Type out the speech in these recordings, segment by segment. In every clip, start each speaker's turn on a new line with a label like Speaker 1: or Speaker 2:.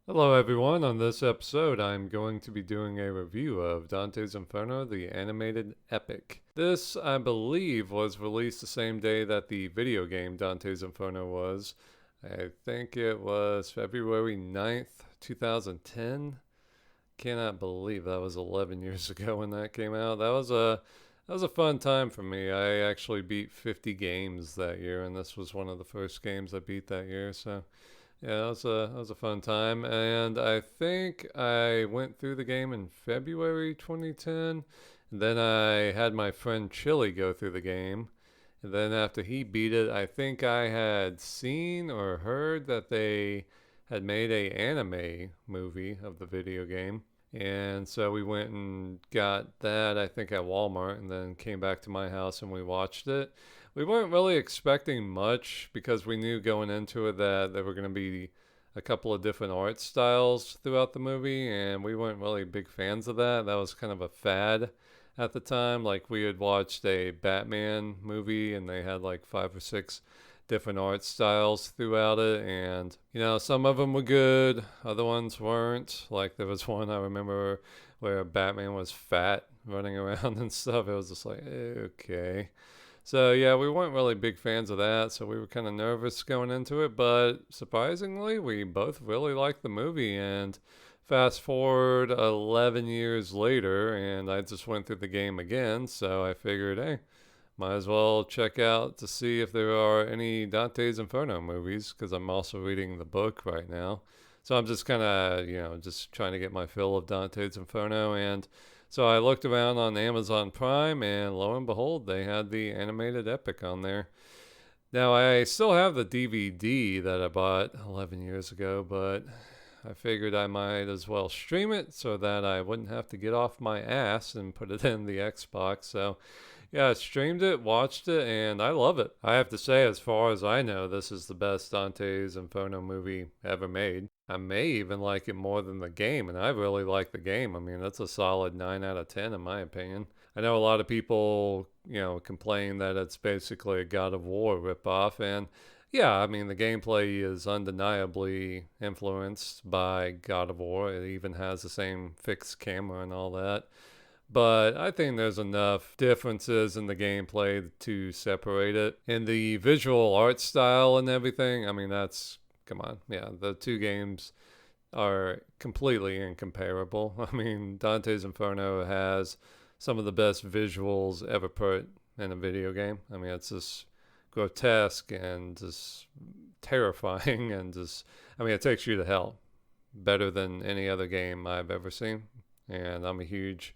Speaker 1: Hello everyone, on this episode I'm going to be doing a review of Dante's Inferno, the animated epic. This, I believe, was released the same day that the video game Dante's Inferno was. I think it was February 9th, 2010. Cannot believe that was 11 years ago when that came out. That was a fun time for me. I actually beat 50 games that year, and this was one of the first games I beat that year, so yeah, that was a fun time, and I think I went through the game in February 2010. And then I had my friend Chili go through the game, and then after he beat it, I think I had seen or heard that they had made a anime movie of the video game. And so we went and got that, I think, at Walmart, and then came back to my house and we watched it. We weren't really expecting much because we knew going into it that there were going to be a couple of different art styles throughout the movie, and we weren't really big fans of that. That was kind of a fad at the time. Like, we had watched a Batman movie, and they had like five or six different art styles throughout it, and some of them were good, other ones weren't. Like, there was one I remember where Batman was fat running around and stuff. It was just like, okay. So yeah, we weren't really big fans of that, so we were kind of nervous going into it, but surprisingly we both really liked the movie. And fast forward 11 years later, and I just went through the game again, so I figured, hey, might as well check out to see if there are any Dante's Inferno movies, because I'm also reading the book right now. So I'm just kind of, just trying to get my fill of Dante's Inferno. And so I looked around on Amazon Prime, and lo and behold, they had the animated epic on there. Now, I still have the DVD that I bought 11 years ago, but I figured I might as well stream it so that I wouldn't have to get off my ass and put it in the Xbox. So yeah, I streamed it, watched it, and I love it. I have to say, as far as I know, this is the best Dante's Inferno movie ever made. I may even like it more than the game, and I really like the game. I mean, that's a solid 9 out of 10 in my opinion. I know a lot of people, complain that it's basically a God of War ripoff, and yeah, I mean, the gameplay is undeniably influenced by God of War. It even has the same fixed camera and all that. But I think there's enough differences in the gameplay to separate it. In the visual art style and everything, I mean, come on. Yeah, the two games are completely incomparable. I mean, Dante's Inferno has some of the best visuals ever put in a video game. I mean, it's just grotesque and just terrifying and just, I mean, it takes you to hell better than any other game I've ever seen. And I'm a huge,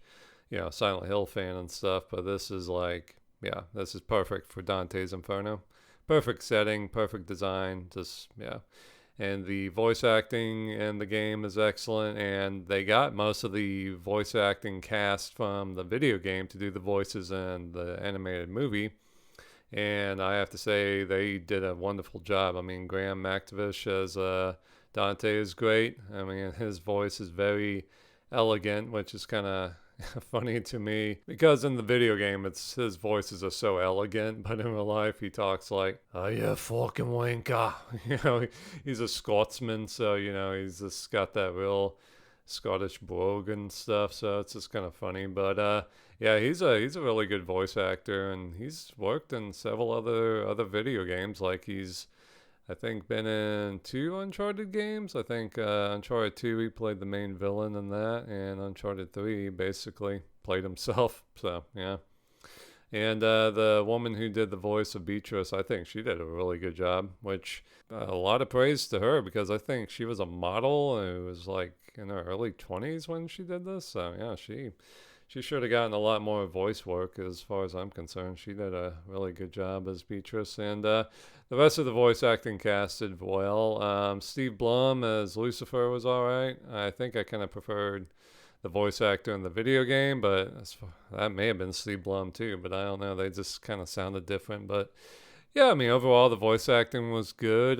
Speaker 1: Silent Hill fan and stuff, but this is like, yeah, this is perfect for Dante's Inferno. Perfect setting, perfect design, just, yeah. And the voice acting in the game is excellent, and they got most of the voice acting cast from the video game to do the voices in the animated movie. And I have to say, they did a wonderful job. I mean, Graham McTavish as Dante is great. I mean, his voice is very elegant, which is kind of funny to me because in the video game, it's his voices are so elegant, but in real life, he talks like, "Oh, you fucking wanker." He's a Scotsman, so he's just got that real Scottish brogue and stuff. So it's just kind of funny, but yeah, he's a really good voice actor, and he's worked in several other video games. Like, he's, I think, been in two Uncharted games. I think Uncharted 2, he played the main villain in that, and Uncharted 3, he basically played himself. So, yeah. And the woman who did the voice of Beatrice, I think she did a really good job, which a lot of praise to her because I think she was a model and it was like in her early 20s when she did this. So, yeah, she should have gotten a lot more voice work as far as I'm concerned. She did a really good job as Beatrice. And the rest of the voice acting cast did well. Steve Blum as Lucifer was all right. I think I kind of preferred the voice actor in the video game, but that may have been Steve Blum too, but I don't know. They just kind of sounded different. But yeah, I mean, overall, the voice acting was good.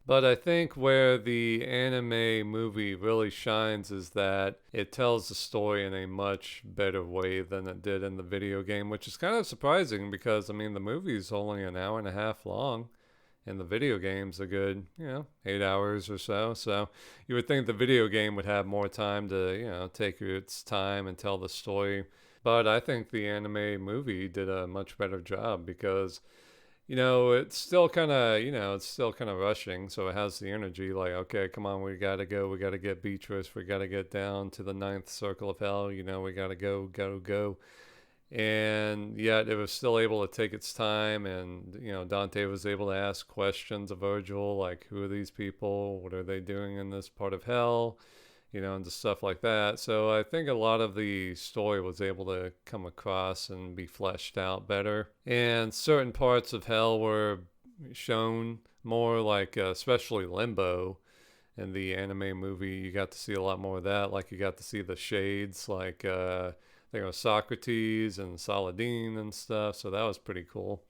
Speaker 1: But I think where the anime movie really shines is that it tells the story in a much better way than it did in the video game, which is kind of surprising because, I mean, the movie is only an hour and a half long. And the video game's a good, 8 hours or so. So you would think the video game would have more time to, take its time and tell the story. But I think the anime movie did a much better job because it's still kind of, it's still kind of rushing. So it has the energy like, okay, come on, we got to go. We got to get Beatrice. We got to get down to the ninth circle of hell. We got to go, go, go. And yet it was still able to take its time. And, Dante was able to ask questions of Virgil, like, who are these people? What are they doing in this part of hell? And just stuff like that. So I think a lot of the story was able to come across and be fleshed out better. And certain parts of hell were shown more, like especially Limbo in the anime movie. You got to see a lot more of that. Like you got to see the shades, like I think it was Socrates and Saladin and stuff. So that was pretty cool.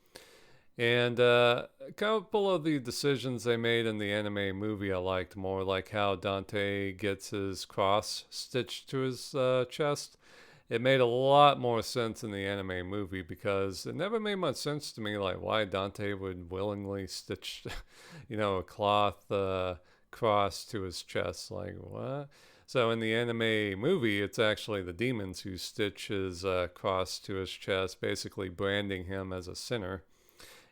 Speaker 1: And a couple of the decisions they made in the anime movie I liked more, like how Dante gets his cross stitched to his chest. It made a lot more sense in the anime movie because it never made much sense to me, like why Dante would willingly stitch, a cloth cross to his chest. Like, what? So in the anime movie, it's actually the demons who stitch his cross to his chest, basically branding him as a sinner.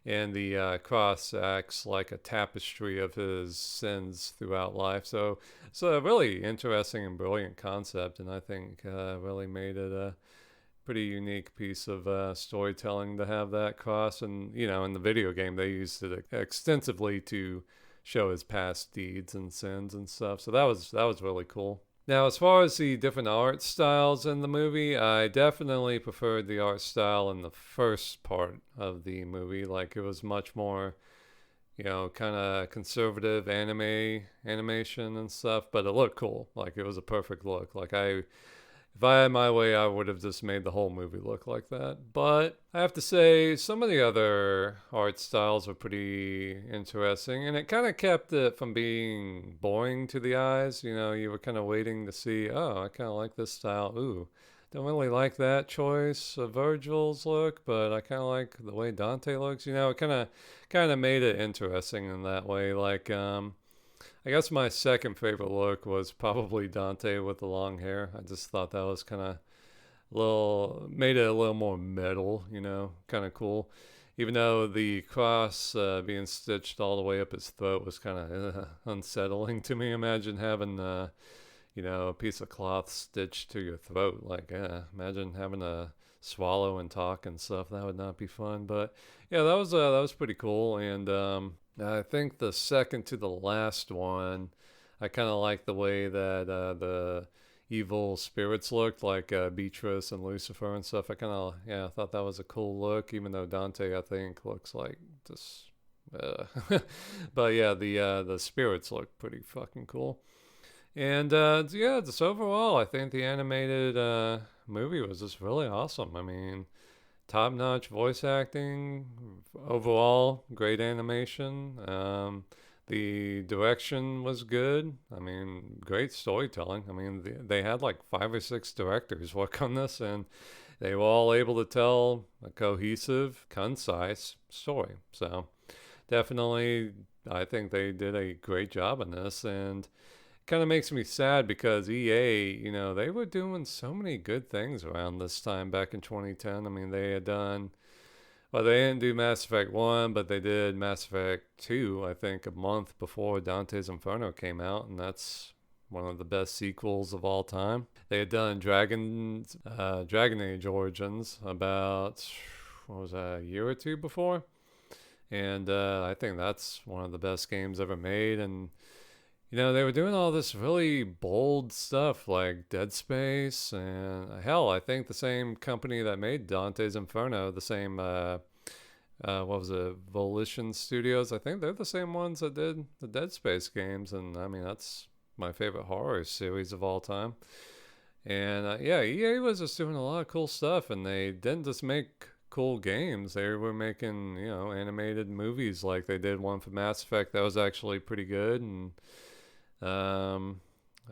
Speaker 1: And the cross acts like a tapestry of his sins throughout life. So it's a really interesting and brilliant concept, and I think really made it a pretty unique piece of storytelling to have that cross. And in the video game, they used it extensively to show his past deeds and sins and stuff. So that was really cool. Now, as far as the different art styles in the movie, I definitely preferred the art style in the first part of the movie. Like, it was much more, kind of conservative animation and stuff, but it looked cool. Like, it was a perfect look. Like, if I had my way, I would have just made the whole movie look like that. But I have to say, some of the other art styles were pretty interesting, and it kind of kept it from being boring to the eyes. You were kind of waiting to see, oh, I kind of like this style. Ooh, don't really like that choice of Virgil's look, but I kind of like the way Dante looks. It kind of made it interesting in that way. Like, I guess my second favorite look was probably Dante with the long hair. I just thought that was kind of made it a little more metal, kind of cool. Even though the cross being stitched all the way up his throat was kind of unsettling to me. Imagine having, a piece of cloth stitched to your throat. Like, imagine having to swallow and talk and stuff. That would not be fun. But yeah, that was pretty cool. And I think the second to the last one, I kind of like the way that the evil spirits looked, like Beatrice and Lucifer and stuff. I thought that was a cool look, even though Dante, I think, looks like just. But yeah, the spirits look pretty fucking cool. And yeah, just overall, I think the animated movie was just really awesome. I mean, top-notch voice acting, overall great animation. The direction was good. I mean, great storytelling. I mean, they had like 5 or 6 directors work on this, and they were all able to tell a cohesive, concise story. So definitely, I think they did a great job in this, and kind of makes me sad because EA, they were doing so many good things around this time back in 2010. I mean, they had done, well, they didn't do Mass Effect 1, but they did Mass Effect 2, I think, a month before Dante's Inferno came out, and that's one of the best sequels of all time. They had done Dragon Age Origins about, what was that, a year or two before? And I think that's one of the best games ever made, and they were doing all this really bold stuff like Dead Space, and hell, I think the same company that made Dante's Inferno, the same, what was it, Volition Studios, I think they're the same ones that did the Dead Space games, and I mean, that's my favorite horror series of all time. And yeah, EA was just doing a lot of cool stuff, and they didn't just make cool games. They were making, animated movies, like they did one for Mass Effect that was actually pretty good, and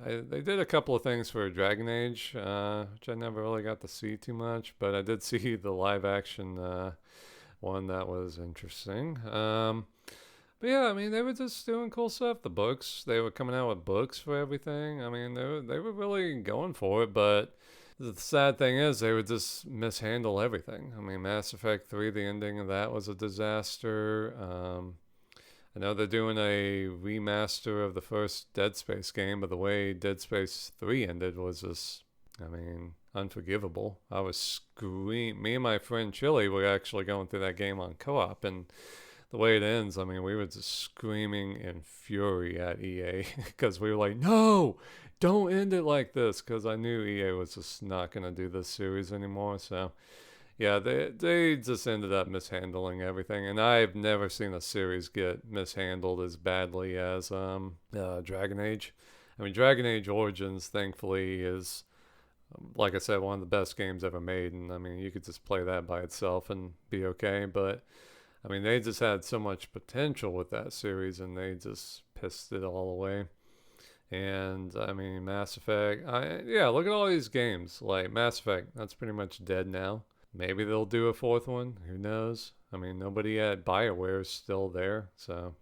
Speaker 1: they did a couple of things for Dragon Age, which I never really got to see too much, but I did see the live action one that was interesting. But yeah, I mean, they were just doing cool stuff. The books, they were coming out with books for everything. I mean, they were really going for it. But the sad thing is, they would just mishandle everything. I mean, Mass Effect 3, the ending of that was a disaster. I know they're doing a remaster of the first Dead Space game, but the way Dead Space 3 ended was just, I mean, unforgivable. I was screaming. Me and my friend Chili were actually going through that game on co-op, and the way it ends, I mean, we were just screaming in fury at EA because we were like, no, don't end it like this, because I knew EA was just not going to do this series anymore. So yeah, they just ended up mishandling everything, and I've never seen a series get mishandled as badly as Dragon Age. I mean, Dragon Age Origins, thankfully, is like I said, one of the best games ever made, and I mean, you could just play that by itself and be okay. But I mean, they just had so much potential with that series, and they just pissed it all away. And I mean, Mass Effect, yeah, look at all these games. Like Mass Effect, that's pretty much dead now. Maybe they'll do a fourth one. Who knows? I mean, nobody at BioWare is still there. So,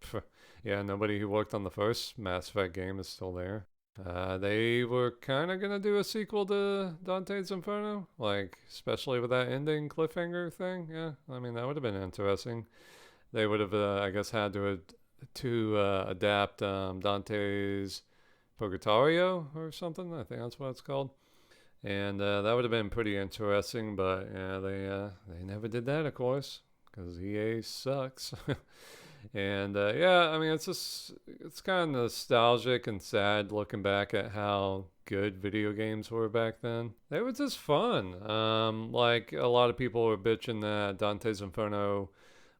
Speaker 1: yeah, nobody who worked on the first Mass Effect game is still there. They were kind of going to do a sequel to Dante's Inferno, like, especially with that ending cliffhanger thing. Yeah, I mean, that would have been interesting. They would have, I guess, had to adapt Dante's Purgatorio or something. I think that's what it's called. And that would have been pretty interesting, but yeah, they never did that, of course, because EA sucks. And yeah, I mean, it's kind of nostalgic and sad looking back at how good video games were back then. They were just fun. Like a lot of people were bitching that Dante's Inferno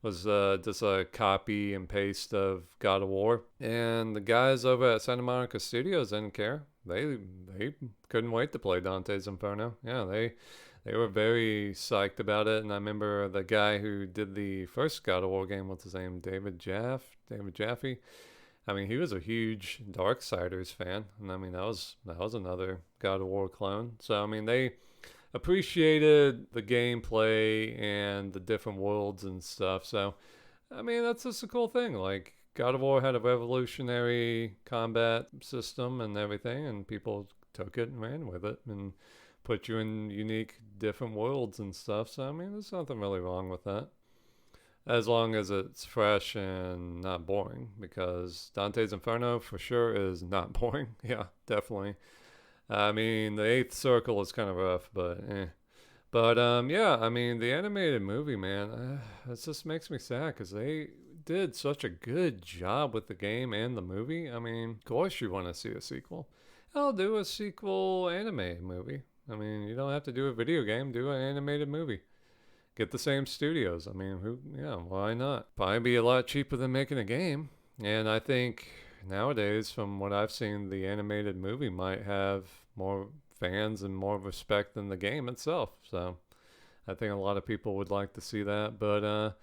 Speaker 1: was just a copy and paste of God of War, and the guys over at Santa Monica Studios didn't care. They couldn't wait to play Dante's Inferno. Yeah, they were very psyched about it. And I remember the guy who did the first God of War game, what's his name, David Jaffe. I mean, he was a huge Darksiders fan, and I mean that was another God of War clone. So I mean they appreciated the gameplay and the different worlds and stuff. So, I mean, that's just a cool thing. Like, God of War had a revolutionary combat system and everything, and people took it and ran with it and put you in unique, different worlds and stuff. So, I mean, there's nothing really wrong with that. As long as it's fresh and not boring, because Dante's Inferno for sure is not boring. Yeah, definitely. I mean, the Eighth Circle is kind of rough, but eh. But yeah, I mean, the animated movie, man, it just makes me sad because they did such a good job with the game and the movie. I mean, of course you want to see a sequel. I'll do a sequel anime movie. I mean, you don't have to do a video game, do an animated movie. Get the same studios. I mean, yeah, why not? Probably be a lot cheaper than making a game. And I think nowadays, from what I've seen, the animated movie might have more fans and more respect than the game itself. So I think a lot of people would like to see that. But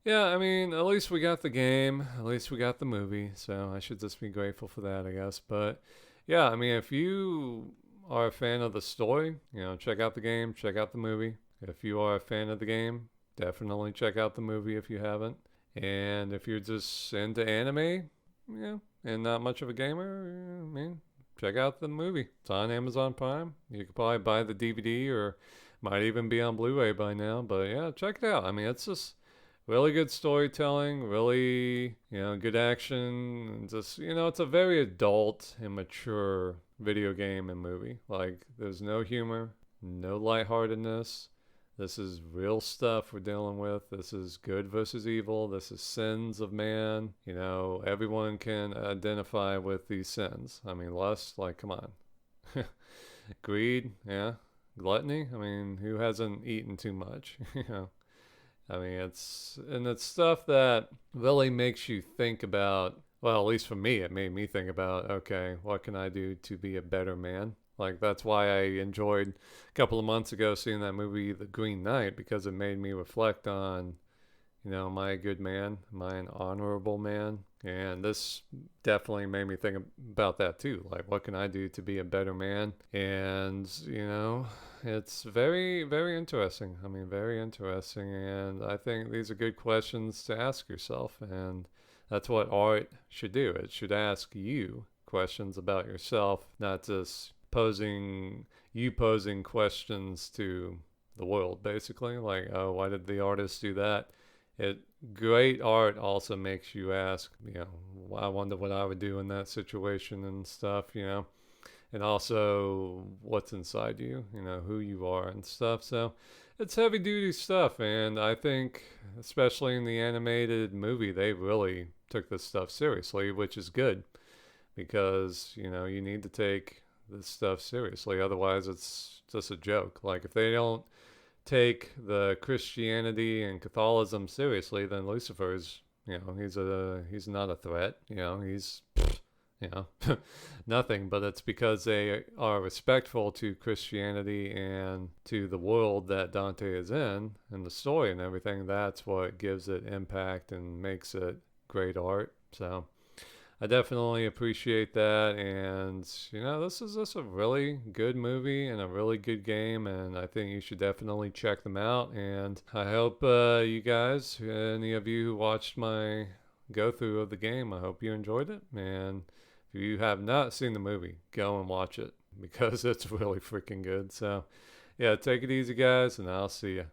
Speaker 1: yeah, I mean, at least we got the game, at least we got the movie. So I should just be grateful for that, I guess. But yeah, I mean, if you are a fan of the story, check out the game, check out the movie. If you are a fan of the game, definitely check out the movie if you haven't. And if you're just into anime, yeah, and not much of a gamer, I mean, check out the movie. It's on Amazon Prime. You could probably buy the DVD or might even be on Blu-ray by now. But yeah, check it out. I mean, it's just really good storytelling, really, good action. Just, it's a very adult and mature video game and movie. Like, there's no humor, no lightheartedness. This is real stuff we're dealing with. This is good versus evil. This is sins of man. Everyone can identify with these sins. I mean, lust, like, come on. Greed, yeah. Gluttony, I mean, who hasn't eaten too much? I mean, it's stuff that really makes you think about, well, at least for me, it made me think about, okay, what can I do to be a better man? Like, that's why I enjoyed a couple of months ago seeing that movie, The Green Knight, because it made me reflect on, am I a good man? Am I an honorable man? And this definitely made me think about that too. Like, what can I do to be a better man? And, it's very, very interesting. I mean, very interesting. And I think these are good questions to ask yourself. And That's what art should do. It should ask you questions about yourself, not just posing questions to the world, basically. Like, oh, why did the artist do that? It Great art also makes you ask, I wonder what I would do in that situation and stuff. And also what's inside you, who you are and stuff. So it's heavy duty stuff, and I think, especially in the animated movie, they really took this stuff seriously, which is good because, you need to take this stuff seriously. Otherwise, it's just a joke. Like, if they don't take the Christianity and Catholicism seriously, then Lucifer's, he's not a threat. He's you know, nothing, but it's because they are respectful to Christianity and to the world that Dante is in and the story and everything. That's what gives it impact and makes it great art. So I definitely appreciate that. And, this is just a really good movie and a really good game. And I think you should definitely check them out. And I hope you guys, any of you who watched my go through of the game, I hope you enjoyed it. And if you have not seen the movie, go and watch it because it's really freaking good. So, yeah, take it easy, guys, and I'll see you.